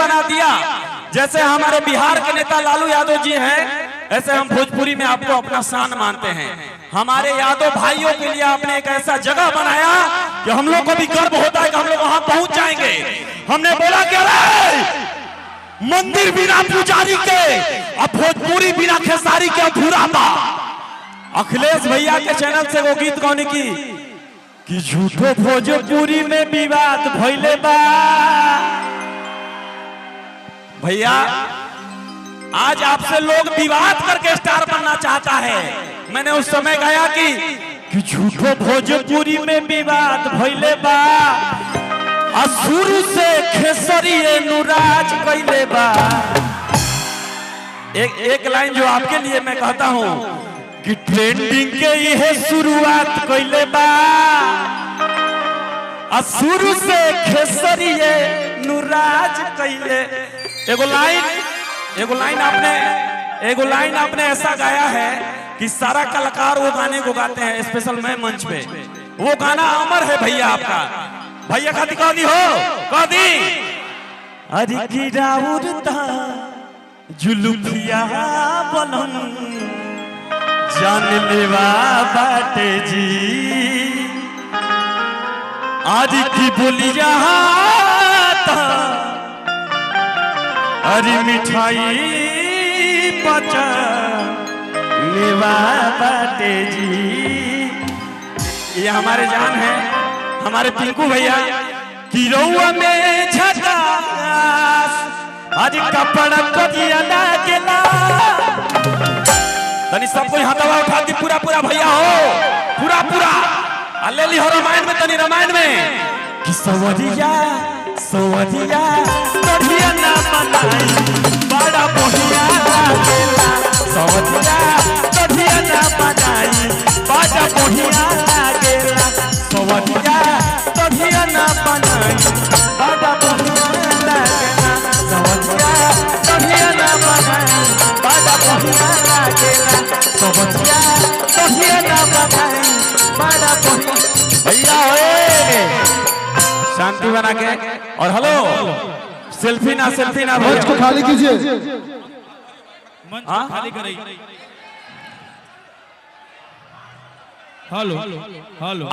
बना दिया। जैसे हमारे बिहार के नेता लालू यादव जी हैं, ऐसे हम भोजपुरी में आपको अपना शान मानते हैं। हमारे यादव भाइयों के लिए आपने एक ऐसा जगह बनाया कि हम लोग को भी गर्व होता है कि हम लोग वहां पहुंच जाएंगे। हमने बोला कि अरे मंदिर बिना पुजारी के अब भोजपुरी बिना खेसारी के अधूरा था। अखिलेश भैया के चैनल से वो गीत गौनी की कि झूठो भोजपुरी में विवाद भइले बा। भैया आज आपसे लोग विवाद करके स्टार बनना चाहता है। मैंने उस समय गाया कि झूठो भोजपुरी में विवाद भइले बा, शुरू से खेसरी नुराज कइले बा। एक लाइन जो आपके लिए मैं कहता हूं कि ट्रेंडिंग के यह शुरुआत कइले बा, शुरू से खेसरी नुराज कइले। एगो लाइन आपने ऐसा गाया है कि सारा कलाकार वो गाने को गाते हैं, स्पेशल मैं मंच पे। वो गाना अमर है भैया आपका। भैया खाती कह दी हो, कह दी अरे की राउरता जुलुफिया बनम जान लेवा बाटे जी, आज की बोलिया अरे मिठाई बचा लेवा बाटे जी। ये हमारे जान है, हमारे पिंकू भैया की रउआ में झकास आज कपड़ा कदिया ना गेला। तनी सब कोई हाथवा उठा दी पूरा पूरा भैया हो, पूरा पूरा ले ली हो रामायण में, तनी रामायण में कि सवरिया सवरिया कदिया ना बनाई बड़ा बढ़िया लागेला। सवरिया कदिया ना बनाई बड़ा बढ़िया लागेला। सवरिया कदिया ना बनाई बड़ा बढ़िया लागेला। सवरिया कदिया ना बनाई बड़ा बढ़िया लागेला। सवरिया कदिया ना बनाई बड़ा बढ़िया। भैया शांति बना के और हेलो सेल्फी ना मंच को खाली कीजिए, मंच को खाली कराइए। हेलो हेलो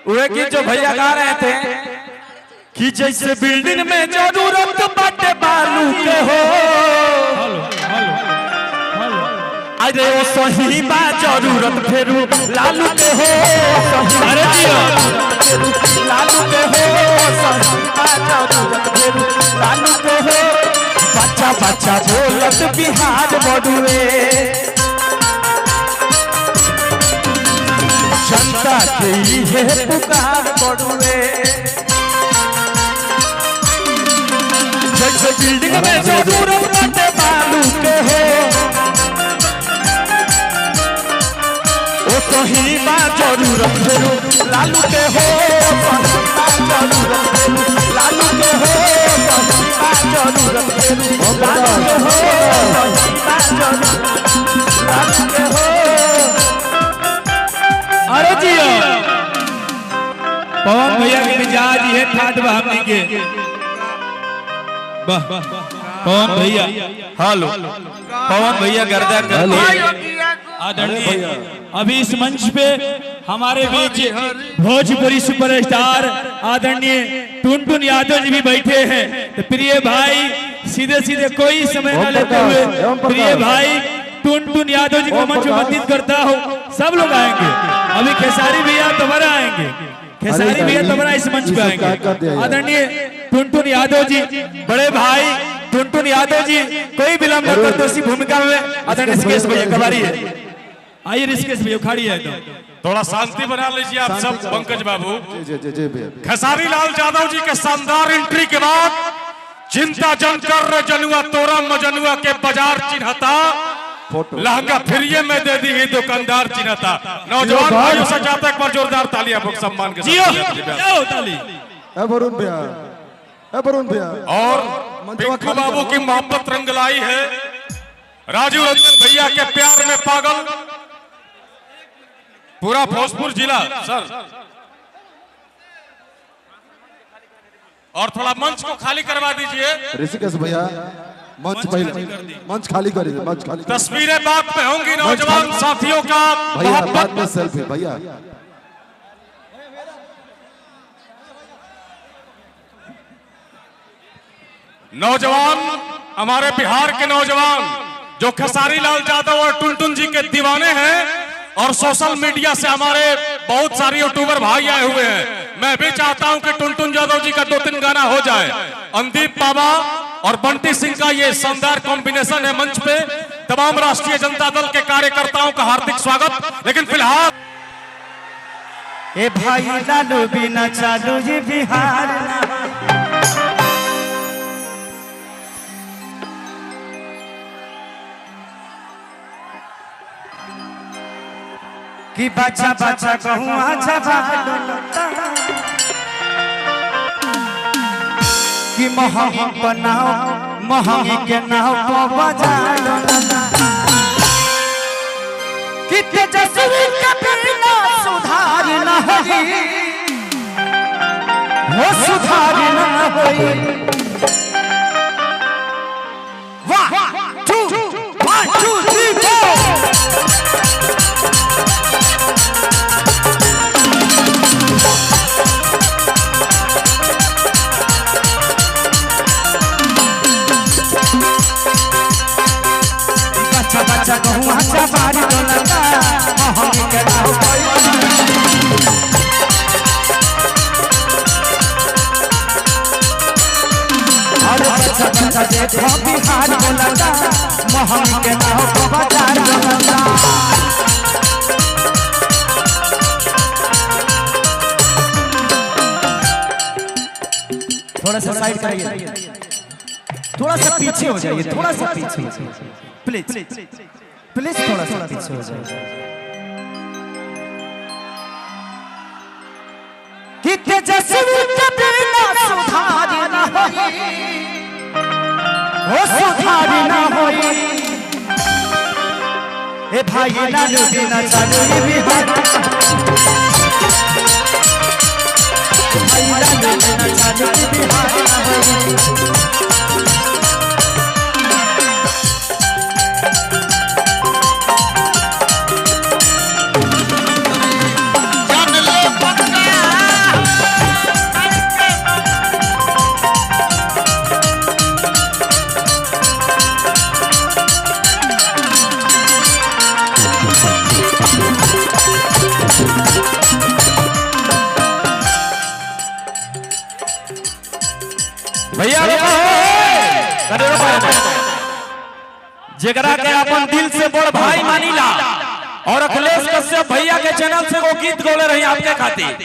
वह गीत जो भैया गा रहे थे कि जैसे बिल्डिंग में जरूरत बाटे बालू के हो, अरे वो सही बा जरूरत फेरू लालू के हो। अरे लालू के हो सही बा जरूरत फेरू लालू के हो। बच्चा बच्चा बोलत बिहार बड़ुए, जनता के ये पुकार बड़ुए। जैसे बिल्डिंग में जरूरत बाटे बालू के हो, सही बा जरूरत फेरू लालू के हो। सही बा जरूरत फेरू लालू के हो। सही बा जरूरत फेरू लालू के हो। सही बा जरूरत लालू के हो। अरे जियो पवन भैया के मिजाज ये ठाट बा हमनी के। वाह पवन भैया, हेलो पवन भैया गर्दा कर आदरणीय। अभी इस मंच पे हमारे बीच भोजपुरी सुपरस्टार आदरणीय टुनटुन यादव जी भी बैठे हैं। तो प्रिय भाई सीधे सीधे कोई समय न लेते हुए प्रिय भाई टुनटुन यादव जी को मंच में आमंत्रित करता हूँ। सब लोग आएंगे, अभी खेसारी भैया दोबारा आएंगे, खेसारी भैया दोबारा इस मंच पे आएंगे। आदरणीय टुनटुन यादव जी, बड़े भाई टुनटुन यादव जी कोई विलंब न करते उसी भूमिका में आदरणीय ऋषिकेश भैया कबारी है। आइए ऋषिकेश भैया खाड़ी है तो थोड़ा शांति बना लीजिए आप सब। पंकज बाबू, खेसारी लाल यादव जी के शानदार एंट्री के बाद चिंता जन कर जनुआ तोरा मजनुआ के बाजार चिन्हता, लहंगा फ्रीए में दे दी दुकानदार चिन्हता। नौजवान भाइयों से चाहता एक बार जोरदार ताली आप सम्मान के साथ। वरुण भैया, वरुण भैया और पिंकू बाबू की मोहब्बत रंग लाई है। राजू रंजन भैया के प्यार में पागल पूरा भोजपुर जिला। सर और थोड़ा मंच को खाली करवा दीजिए। ऋषिकेश भैया मंच पहले मंच खाली करिए, मंच खाली। तस्वीरें बात में होंगी नौजवान साथियों का भैया बाद में सेल्फी भैया। नौजवान हमारे बिहार के नौजवान जो खेसारी लाल यादव और टुनटुन जी के दीवाने हैं और सोशल मीडिया से हमारे बहुत सारे यूट्यूबर भाई आए हुए हैं। मैं भी चाहता हूं कि टुनटुन यादव जी का 2-3 गाना हो जाए। अंदीप बाबा और बंटी सिंह का ये शानदार कॉम्बिनेशन है मंच पे। तमाम राष्ट्रीय जनता दल के कार्यकर्ताओं का हार्दिक स्वागत। लेकिन फिलहाल ए भाई लालू बिना चालू जी बिहार कि बच्चा बच्चा कहूँ कि महंगी बनाओ महंगी के नाव को बजाओ कि तेजस्वी के बिना सुधार न होई वो सुधार न होई। 1 2 1 2 3 4 बच्चा कहूँ अच्छा बारी डोलता महंगी के नाव कोई और बच्चा बच्चा देखो बिहार डोलता महंगी के नाव को बाजार डोलता। थोड़ा सा साइड करिए, थोड़ा सा पीछे हो जाइए, थोड़ा सा पीछे प्लीज प्लीज थोड़ा सा पीछे हो जाइए। कि तेजस्वी के बिना सुधार न होई वो सुधार न होई। ए भाई लालू बिना चालू ये बिहार भाई लालू बिना चालू ये बिहार न होई। भैया जेकरा के अपन दिल से बड़ भाई मानीला और अखिलेश कश्यप भैया के चैनल से वो गीत गौले रही आपके खातिर।